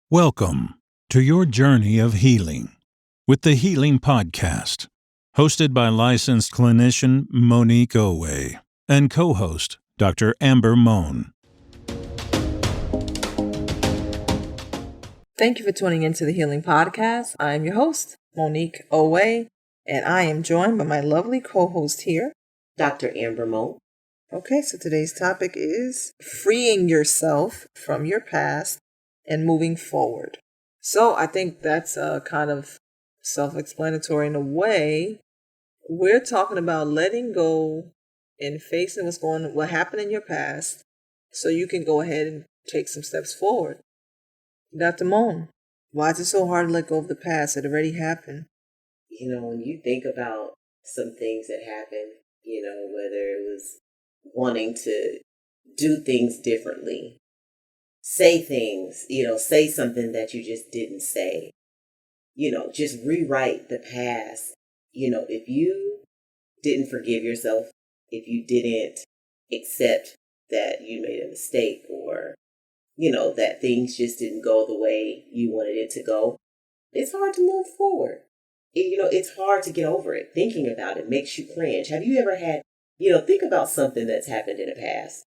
Welcome to your journey of healing with the Healing Podcast, hosted by licensed clinician Monique Owe and co-host Dr. Amber Mohn. Thank you for tuning into the Healing Podcast. I'm your host, Monique Owe, and I am joined by my lovely co-host here, Dr. Amber Mohn. Okay, so today's topic is freeing yourself from your past and moving forward. So I think that's kind of self-explanatory in a way. We're talking about letting go and facing what happened in your past so you can go ahead and take some steps forward. Dr. Mohn, why is it so hard to let go of the past? It already happened. When you think about some things that happened, whether it was wanting to do things differently, say things, say something that you just didn't say, just rewrite the past. If you didn't forgive yourself, if you didn't accept that you made a mistake or, that things just didn't go the way you wanted it to go, it's hard to move forward. It's hard to get over it. Thinking about it makes you cringe. Have you ever had, think about something that's happened in the past.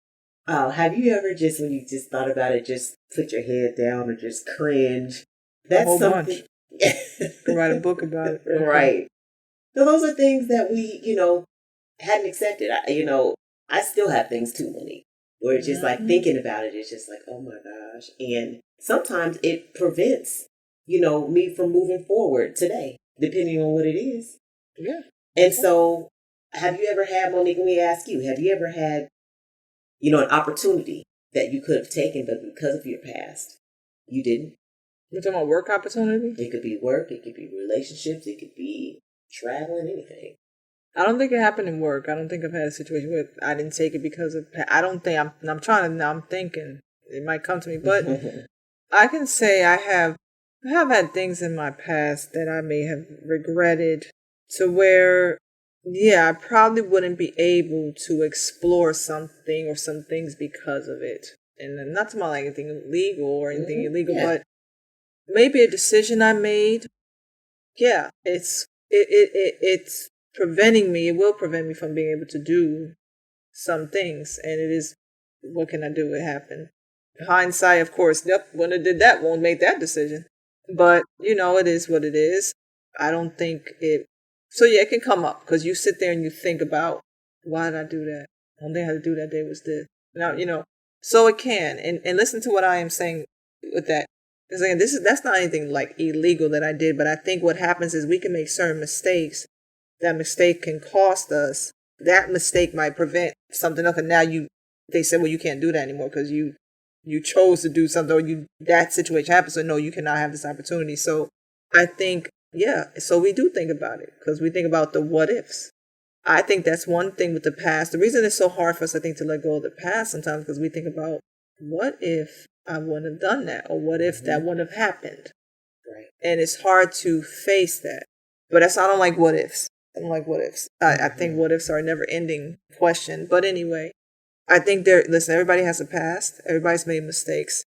Have you ever when you just thought about it, just put your head down or just cringe? That's a whole something. Bunch. Write a book about it. Right. So those are things that we, hadn't accepted. I still have things too, Monique, where it's just like thinking about it, it's just like, oh my gosh. And sometimes it prevents, me from moving forward today, depending on what it is. Yeah. And so have you ever had, Monique, let me ask you, have you ever had, an opportunity that you could have taken, but because of your past, you didn't? You're talking about work opportunity? It could be work, it could be relationships, it could be traveling, anything. I don't think it happened in work. I don't think I've had a situation where I didn't take it because of, I don't think, I'm thinking it might come to me, but I can say I have had things in my past that I may have regretted to where, I probably wouldn't be able to explore something or some things because of it. And I'm not talking about like anything illegal or anything illegal, but maybe a decision I made. Yeah, it's preventing me. It will prevent me from being able to do some things. And it is, what can I do? It happened. Hindsight, of course, wouldn't have did that, won't make that decision. But, it is what it is. I don't think it... So, it can come up because you sit there and you think about, why did I do that? The only thing I had to do that day was this. Now, so it can. And listen to what I am saying with that. Because, again, that's not anything like illegal that I did. But I think what happens is we can make certain mistakes. That mistake can cost us. That mistake might prevent something else. And now they say, well, you can't do that anymore because you chose to do something or that situation happened. So no, you cannot have this opportunity. So I think, so we do think about it because we think about the what ifs. I think that's one thing with the past. The reason it's so hard for us, I think, to let go of the past sometimes because we think about what if I wouldn't have done that or what if that wouldn't have happened. Right. And it's hard to face that. But I don't like what ifs. I don't like what ifs. I think what ifs are a never ending question. But anyway, I think everybody has a past. Everybody's made mistakes.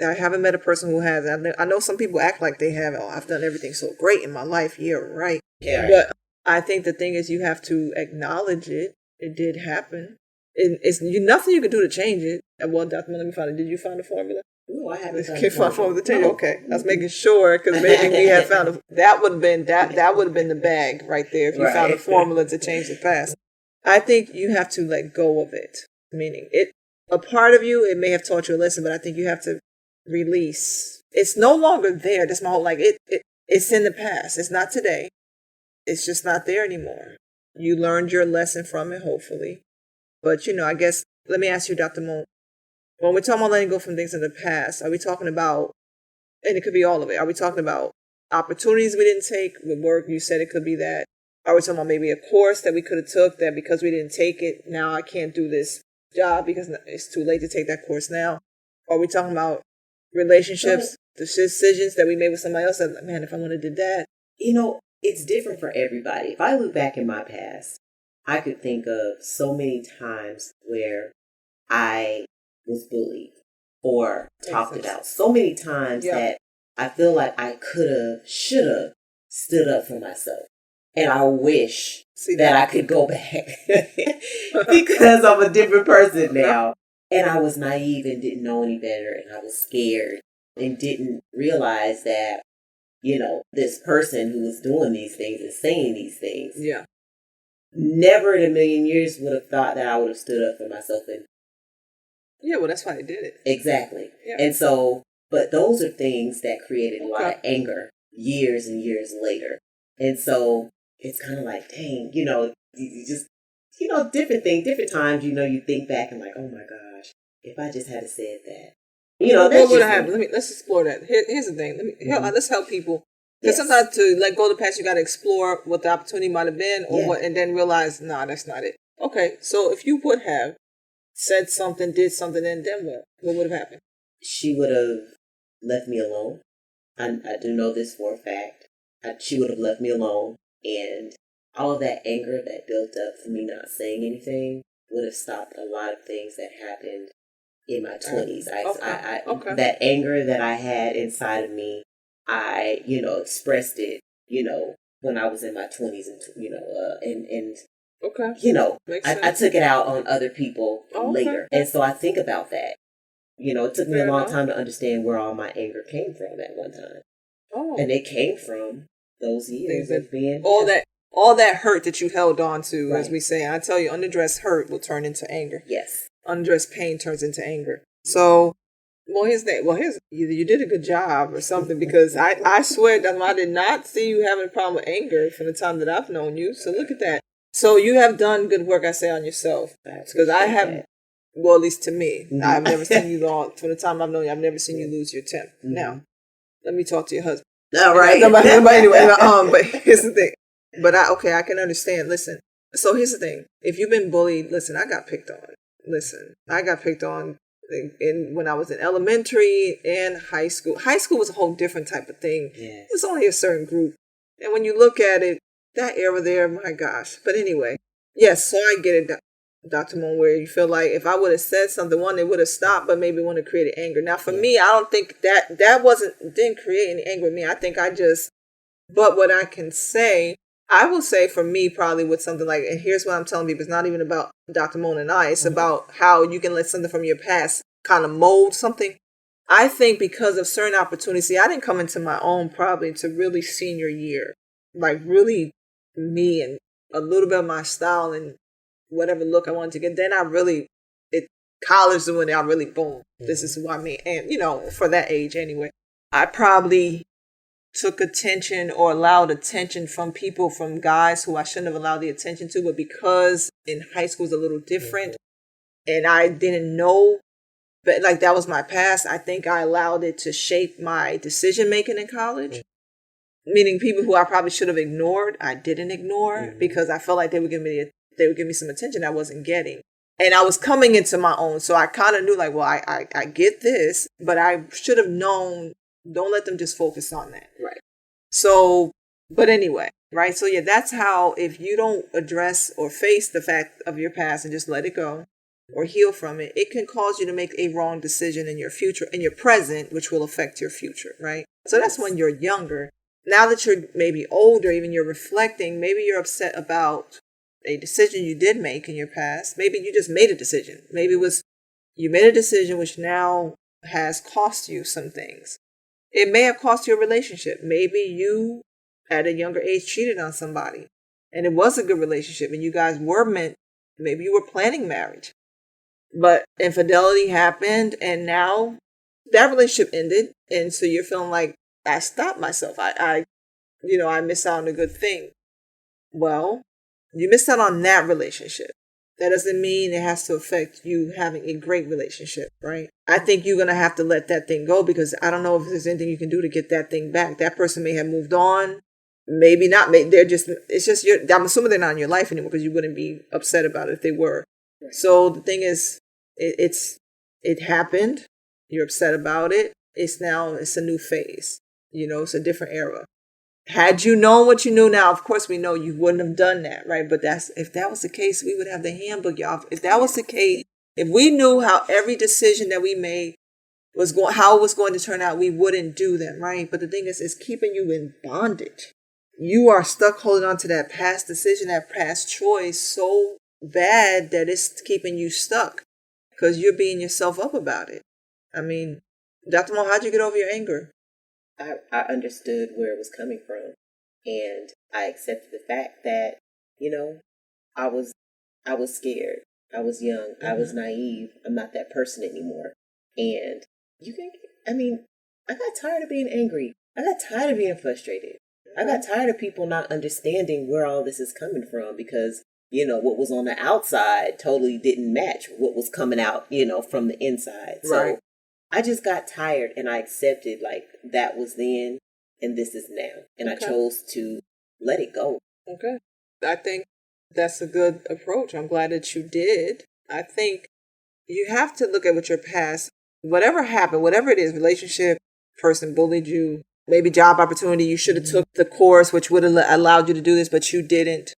I haven't met a person who has. I know some people act like they have. Oh, I've done everything so great in my life. Yeah, right. Yeah. But I think the thing is you have to acknowledge it. It did happen. It's nothing you can do to change it. Well, Dr. Mohn, let me find it. Did you find the formula? No, I haven't. Can't find the formula to change it? Okay. I was making sure because maybe we had found that would have been the bag right there if you found a formula to change the past. I think you have to let go of it. Meaning a part of you, it may have taught you a lesson, but I think you have to release. It's no longer there. That's my whole, it's in the past. It's not today. It's just not there anymore. You learned your lesson from it, hopefully. But, I guess, let me ask you, Dr. Mohn, when we're talking about letting go from things in the past, are we talking about, and it could be all of it, are we talking about opportunities we didn't take with work? You said it could be that. Are we talking about maybe a course that we could have took that because we didn't take it, now I can't do this job because it's too late to take that course now? Are we talking about relationships, the decisions that we made with somebody else that, man, if I would have did that? It's different for everybody. If I look back in my past, I could think of so many times where I was bullied or talked about. So many times that I feel like I should have stood up for myself. And I wish that I could go back because I'm a different person now. And I was naive and didn't know any better. And I was scared and didn't realize that, this person who was doing these things and saying these things. Yeah. Never in a million years would have thought that I would have stood up for myself. And yeah, well, that's why they did it. Exactly. Yeah. And so, but those are things that created a lot of anger years and years later. And so it's kind of like, dang, you just, different things, different times, you think back and like, oh my gosh, if I just had said that. What would have happened? Let's explore that. Here's the thing. Let's help people. Because sometimes to let go of the past, you got to explore what the opportunity might have been, or what, and then realize, nah, that's not it. Okay, so if you would have said something, did something, and then what? What would have happened? She would have left me alone. I do know this for a fact. She would have left me alone, and all of that anger that built up from me not saying anything would have stopped a lot of things that happened in my 20s. That anger that I had inside of me, I, expressed it, when I was in my 20s and I took it out on other people later. And so I think about that. It took me a long time to understand where all my anger came from at one time. Oh. And it came from those years of being... All that hurt that you held on to, as we say. I tell you, unaddressed hurt will turn into anger. Yes. Unaddressed pain turns into anger. So... you did a good job or something, because I swear that I did not see you having a problem with anger from the time that I've known you. So look at that. So you have done good work, I say, on yourself. Because I have, well, at least to me, I've never seen you from the time I've known you, I've never seen you lose your temper. Now, let me talk to your husband. All right. But anyway, but here's the thing. But I can understand. Listen, so here's the thing. If you've been bullied, listen, I got picked on. Listen, I got picked on. When I was in elementary and high school. High school was a whole different type of thing. Yes. It was only a certain group. And when you look at it, that era there, my gosh. But anyway, yes, so I get it, Dr. Mohn, where you feel like if I would have said something, one, it would have stopped, but maybe one, it created anger. Now, for me, I don't think that didn't create any anger with me. I think but what I can say, I will say for me, probably with something like, and here's what I'm telling people, it's not even about Dr. Mohn and I, it's about how you can let something from your past kind of mold something. I think because of certain opportunities, I didn't come into my own probably to really senior year, like really me and a little bit of my style and whatever look I wanted to get. Then college is when I really, boom, this is who I mean. And, for that age anyway, I probably took attention or allowed attention from people, from guys who I shouldn't have allowed the attention to, but because in high school is a little different and I didn't know, but like that was my past, I think I allowed it to shape my decision making in college. Meaning people who I probably should have ignored, I didn't ignore because I felt like they would give me some attention I wasn't getting. And I was coming into my own, so I kind of knew like, well, I get this, but I should have known. Don't let them just focus on that. Right. So, but anyway, right? So yeah, that's how, if you don't address or face the fact of your past and just let it go or heal from it, it can cause you to make a wrong decision in your future, in your present, which will affect your future, right? So that's when you're younger. Now that you're maybe older, even you're reflecting, maybe you're upset about a decision you did make in your past. Maybe you just made a decision. Maybe you made a decision which now has cost you some things. It may have cost you a relationship. Maybe you, at a younger age, cheated on somebody and it was a good relationship and you guys were meant, maybe you were planning marriage, but infidelity happened and now that relationship ended. And so you're feeling like, I stopped myself. I missed out on a good thing. Well, you missed out on that relationship. That doesn't mean it has to affect you having a great relationship, right? I think you're going to have to let that thing go because I don't know if there's anything you can do to get that thing back. That person may have moved on. Maybe not. I'm assuming they're not in your life anymore because you wouldn't be upset about it if they were. Right. So the thing is, it happened. You're upset about it. It's a new phase. It's a different era. Had you known what you knew now, of course we know you wouldn't have done that, right? But if that was the case, we would have the handbook, y'all. If that was the case, if we knew how every decision that we made how it was going to turn out, we wouldn't do them, right? But the thing is, it's keeping you in bondage. You are stuck holding on to that past decision, that past choice so bad that it's keeping you stuck because you're beating yourself up about it. I mean, Dr. Mohn, how'd you get over your anger? I understood where it was coming from, and I accepted the fact that, I was scared. I was young. I was naive. I'm not that person anymore. And I got tired of being angry. I got tired of being frustrated. I got tired of people not understanding where all this is coming from because, what was on the outside totally didn't match what was coming out, from the inside. So Right. I just got tired and I accepted that was then and this is now. And I chose to let it go. Okay. I think that's a good approach. I'm glad that you did. I think you have to look at what your past, whatever happened, whatever it is, relationship, person bullied you, maybe job opportunity, you should have took the course, which would have allowed you to do this, but you didn't.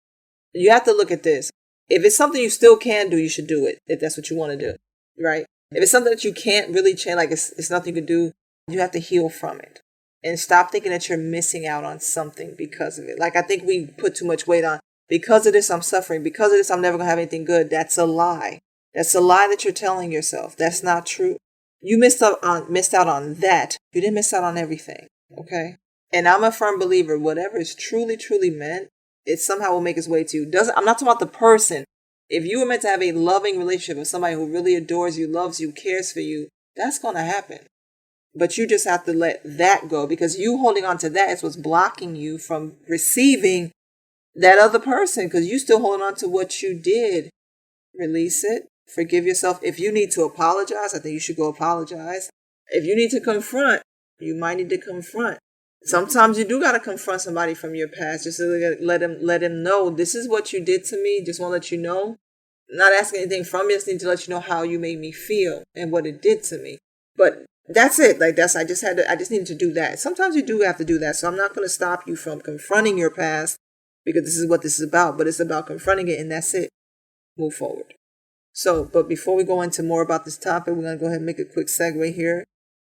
You have to look at this. If it's something you still can do, you should do it, if that's what you want to do, right? If it's something that you can't really change, it's nothing you can do, you have to heal from it. And stop thinking that you're missing out on something because of it. I think we put too much weight on, because of this, I'm suffering. Because of this, I'm never going to have anything good. That's a lie. That's a lie that you're telling yourself. That's not true. You missed out on that. You didn't miss out on everything. Okay? And I'm a firm believer, whatever is truly, truly meant, it somehow will make its way to you. I'm not talking about the person. If you were meant to have a loving relationship with somebody who really adores you, loves you, cares for you, that's going to happen. But you just have to let that go, because you holding on to that is what's blocking you from receiving that other person, because you still holding on to what you did. Release it. Forgive yourself. If you need to apologize, I think you should go apologize. If you need to confront, you might need to confront. Sometimes you do got to confront somebody from your past, just to let him know, this is what you did to me. Just want to let you know. Not asking anything from you, just need to let you know how you made me feel and what it did to me. But that's it. I just needed to do that. Sometimes you do have to do that. So I'm not going to stop you from confronting your past, because this is what this is about. But it's about confronting it, and that's it. Move forward. So, but before we go into more about this topic, we're going to go ahead and make a quick segue here.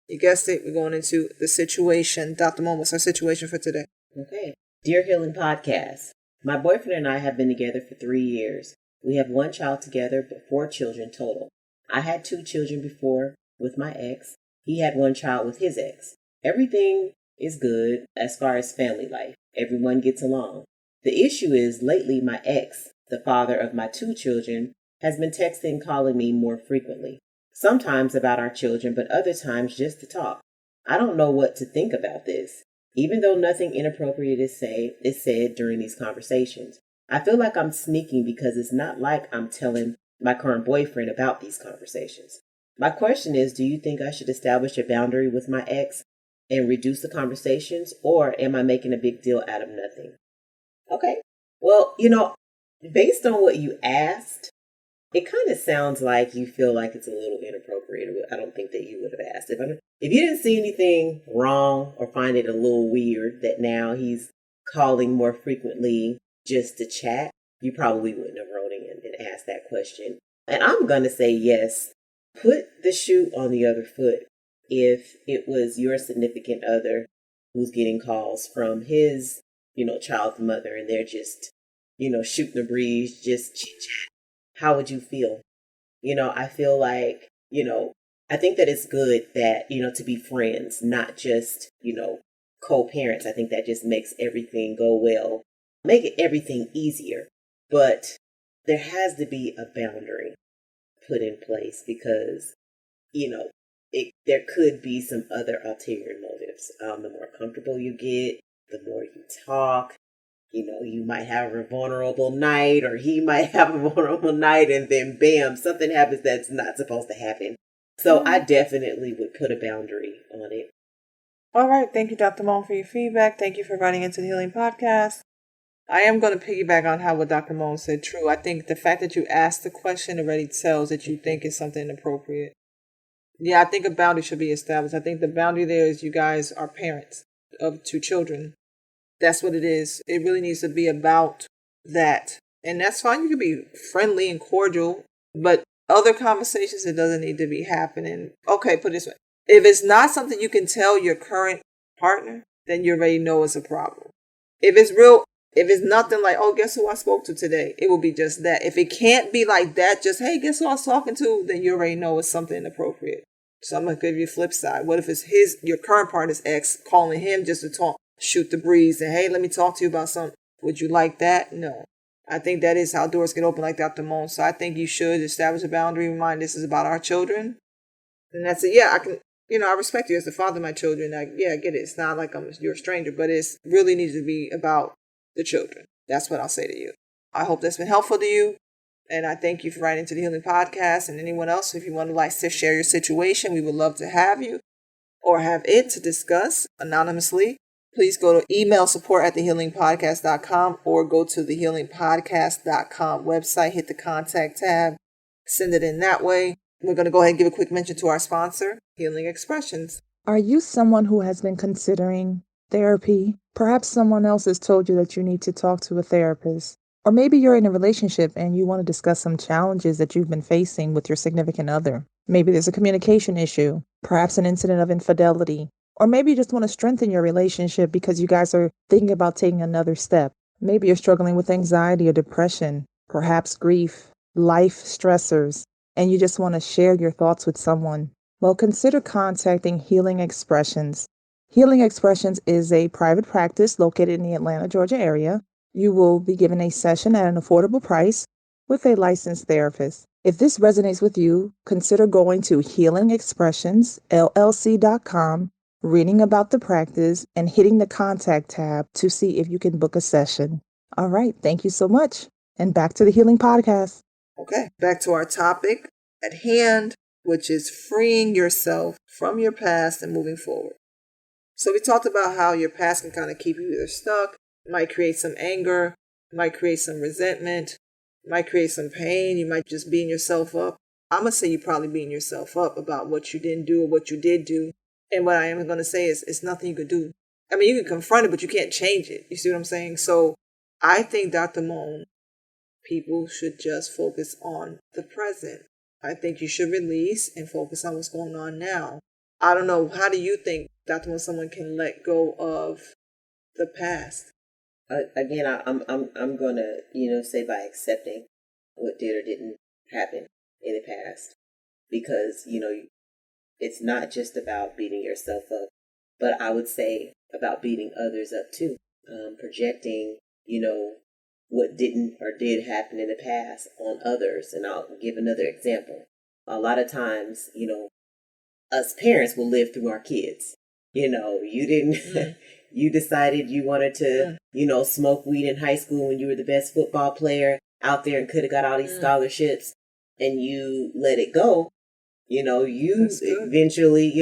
You guessed it. We're going into the situation. Dr. Mohn, what's our situation for today? Okay. Dear Healing Podcast. My boyfriend and I have been together for 3 years. We have 1 child together, but 4 children total. I had 2 children before with my ex. He had 1 child with his ex. Everything is good as far as family life. Everyone gets along. The issue is, lately my ex, the father of my 2 children, has been texting, calling me more frequently. Sometimes about our children, but other times just to talk. I don't know what to think about this. Even though nothing inappropriate is said during these conversations, I feel like I'm sneaking because it's not like I'm telling my current boyfriend about these conversations. My question is, do you think I should establish a boundary with my ex and reduce the conversations, or am I making a big deal out of nothing? Okay. Well, based on what you asked, it kind of sounds like you feel like it's a little inappropriate. I don't think that you would have asked. If you didn't see anything wrong or find it a little weird that now he's calling more frequently just to chat, you probably wouldn't have wrote in and asked that question. And I'm going to say yes. Put the shoe on the other foot. If it was your significant other who's getting calls from his, child's mother, and they're just, shooting the breeze, just chit-chat, how would you feel? I feel like, I think that it's good that, to be friends, not just, co-parents. I think that just makes everything go well, make it everything easier. But there has to be a boundary put in place because, there could be some other ulterior motives. The more comfortable you get, the more you talk, you might have a vulnerable night, or he might have a vulnerable night, and then bam, something happens that's not supposed to happen. So I definitely would put a boundary on it. All right. Thank you, Dr. Mohn, for your feedback. Thank you for writing into the Healing Podcast. I am going to piggyback on what Dr. Mohn said. True. I think the fact that you asked the question already tells that you think it's something inappropriate. Yeah, I think a boundary should be established. I think the boundary there is you guys are parents of 2 children. That's what it is. It really needs to be about that. And that's fine. You can be friendly and cordial, but other conversations, it doesn't need to be happening. Okay, put it this way. If it's not something you can tell your current partner, then you already know it's a problem. If it's nothing like, oh, guess who I spoke to today? It will be just that. If it can't be like that, just, hey, guess who I was talking to? Then you already know it's something inappropriate. So I'm going to give you a flip side. What if it's your current partner's ex calling him just to talk, shoot the breeze, and hey, let me talk to you about something. Would you like that? No. I think that is how doors get open like Dr. Mohn. So I think you should establish a boundary. Remind this is about our children. And that's it. Yeah, I can, I respect you as the father of my children. I get it. It's not like you're a stranger, but it really needs to be about the children. That's what I'll say to you. I hope that's been helpful to you. And I thank you for writing to the Healing Podcast. And anyone else, if you want to share your situation, we would love to have you or have it to discuss anonymously. Please go to email support@thehealingpodcast.com or go to thehealingpodcast.com website, hit the contact tab, send it in that way. We're going to go ahead and give a quick mention to our sponsor, Healing Expressions. Are you someone who has been considering therapy? Perhaps someone else has told you that you need to talk to a therapist. Or maybe you're in a relationship and you want to discuss some challenges that you've been facing with your significant other. Maybe there's a communication issue, perhaps an incident of infidelity. Or maybe you just want to strengthen your relationship because you guys are thinking about taking another step. Maybe you're struggling with anxiety or depression, perhaps grief, life stressors, and you just want to share your thoughts with someone. Well, consider contacting Healing Expressions. Healing Expressions is a private practice located in the Atlanta, Georgia area. You will be given a session at an affordable price with a licensed therapist. If this resonates with you, consider going to healingexpressionsllc.com, reading about the practice, and hitting the contact tab to see if you can book a session. All right, thank you so much. And back to the Healing Podcast. Okay, back to our topic at hand, which is freeing yourself from your past and moving forward. So we talked about how your past can kind of keep you either stuck, might create some anger, might create some resentment, might create some pain. You might just beating yourself up. I'm going to say you're probably beating yourself up about what you didn't do or what you did do. And what I am going to say is it's nothing you could do. I mean, you can confront it, but you can't change it. You see what I'm saying? So I think, Dr. Mohn, people should just focus on the present. I think you should release and focus on what's going on now. I don't know. How do you think, Dr. Mohn, someone can let go of the past? Again, I'm gonna say by accepting what did or didn't happen in the past, because it's not just about beating yourself up, but I would say about beating others up too, projecting what didn't or did happen in the past on others. And I'll give another example. A lot of times, us parents will live through our kids. You didn't, you decided you wanted to, smoke weed in high school when you were the best football player out there and could have got all these scholarships, and you let it go. You eventually,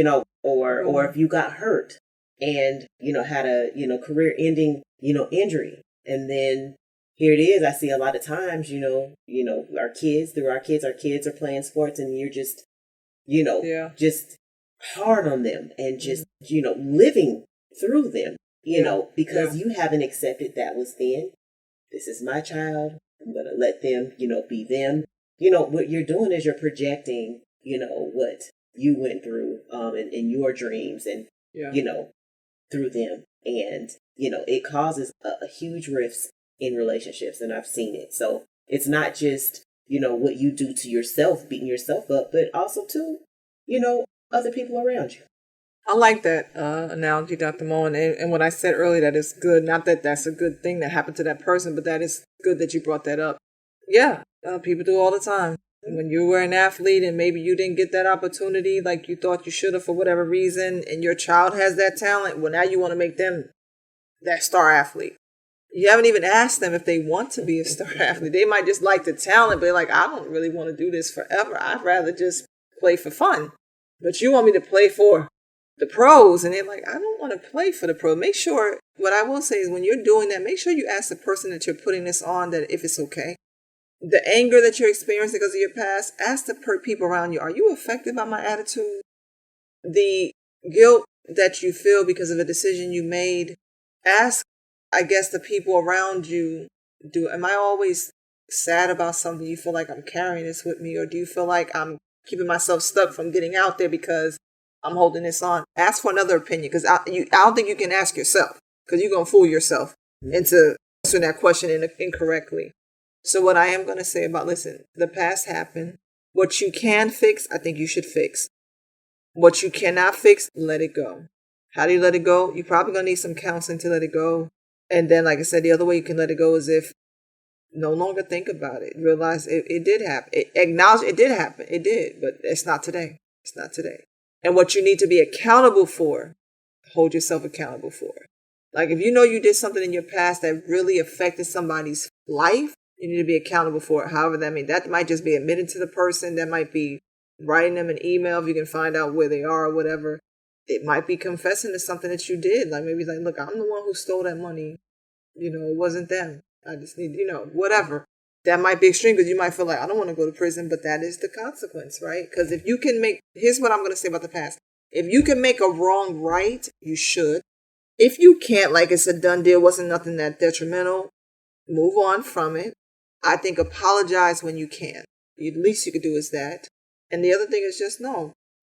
or if you got hurt and, had a, career ending, injury. And then here it is. I see a lot of times, our kids are playing sports, and you're just, just hard on them and just, living through them, because you haven't accepted that was then. This is my child. I'm going to let them, be them. What you're doing is you're projecting, what you went through, in your dreams and, through them. And, it causes a huge rift in relationships, and I've seen it. So it's not just, what you do to yourself, beating yourself up, but also to, other people around you. I like that analogy, Dr. Mohn. And what I said earlier, that is good. Not that that's a good thing that happened to that person, but that is good that you brought that up. Yeah, people do all the time. When you were an athlete and maybe you didn't get that opportunity like you thought you should have for whatever reason, and your child has that talent, well, now you want to make them that star athlete. You haven't even asked them if they want to be a star athlete. They might just like the talent, but like, I don't really want to do this forever. I'd rather just play for fun. But you want me to play for the pros, and they're like, I don't want to play for the pro. Make sure, what I will say is when you're doing that, make sure you ask the person that you're putting this on that if it's okay. The anger that you're experiencing because of your past, ask the people around you, are you affected by my attitude? The guilt that you feel because of a decision you made, ask, I guess, the people around you, am I always sad about something? You feel like I'm carrying this with me, or do you feel like I'm keeping myself stuck from getting out there because I'm holding this on. Ask for another opinion, because I don't think you can ask yourself, because you're going to fool yourself into answering that question incorrectly. So what I am going to say about, listen, the past happened. What you can fix, I think you should fix. What you cannot fix, let it go. How do you let it go? You're probably going to need some counseling to let it go. And then, like I said, the other way you can let it go is if no longer think about it. Realize it did happen. Acknowledge it did happen. It did, but it's not today. It's not today. And what you need to be accountable for, hold yourself accountable for. Like if you know you did something in your past that really affected somebody's life, you need to be accountable for it. However that means. That might just be admitting to the person. That might be writing them an email if you can find out where they are or whatever. It might be confessing to something that you did. Like maybe like, look, I'm the one who stole that money. It wasn't them. I just need, whatever. That might be extreme because you might feel like, I don't want to go to prison, but that is the consequence, right? Because if you can here's what I'm going to say about the past. If you can make a wrong right, you should. If you can't, like it's a done deal, wasn't nothing that detrimental, move on from it. I think apologize when you can. The least you could do is that. And the other thing is just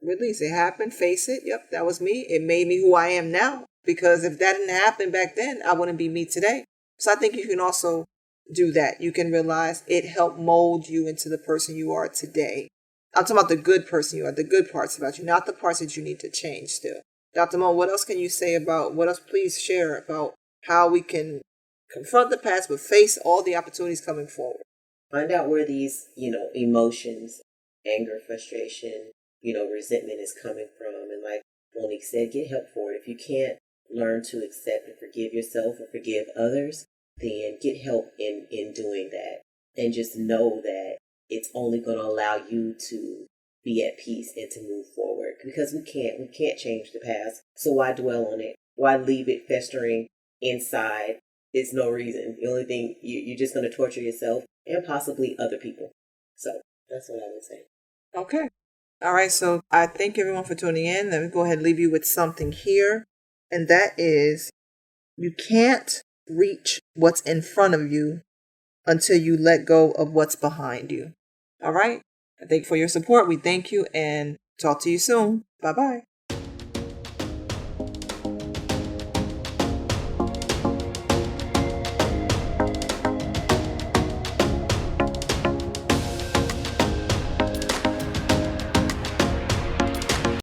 release. It happened, face it. Yep, that was me. It made me who I am now. Because if that didn't happen back then, I wouldn't be me today. So I think you can also do that. You can realize it helped mold you into the person you are today. I'm talking about the good person you are, the good parts about you, not the parts that you need to change still. Dr. Mohn, what else can you say what else please share about how we can confront the past but face all the opportunities coming forward? Find out where these, emotions, anger, frustration, resentment is coming from. And like Monique said, get help for it. If you can't learn to accept and forgive yourself or forgive others, then get help in doing that. And just know that it's only going to allow you to be at peace and to move forward. Because we can't change the past. So why dwell on it? Why leave it festering inside? It's no reason. The only thing, you're just going to torture yourself and possibly other people. So that's what I would say. Okay. All right. So I thank everyone for tuning in. Let me go ahead and leave you with something here. And that is, you can't reach what's in front of you until you let go of what's behind you. All right. I thank you for your support. We thank you and talk to you soon. Bye-bye.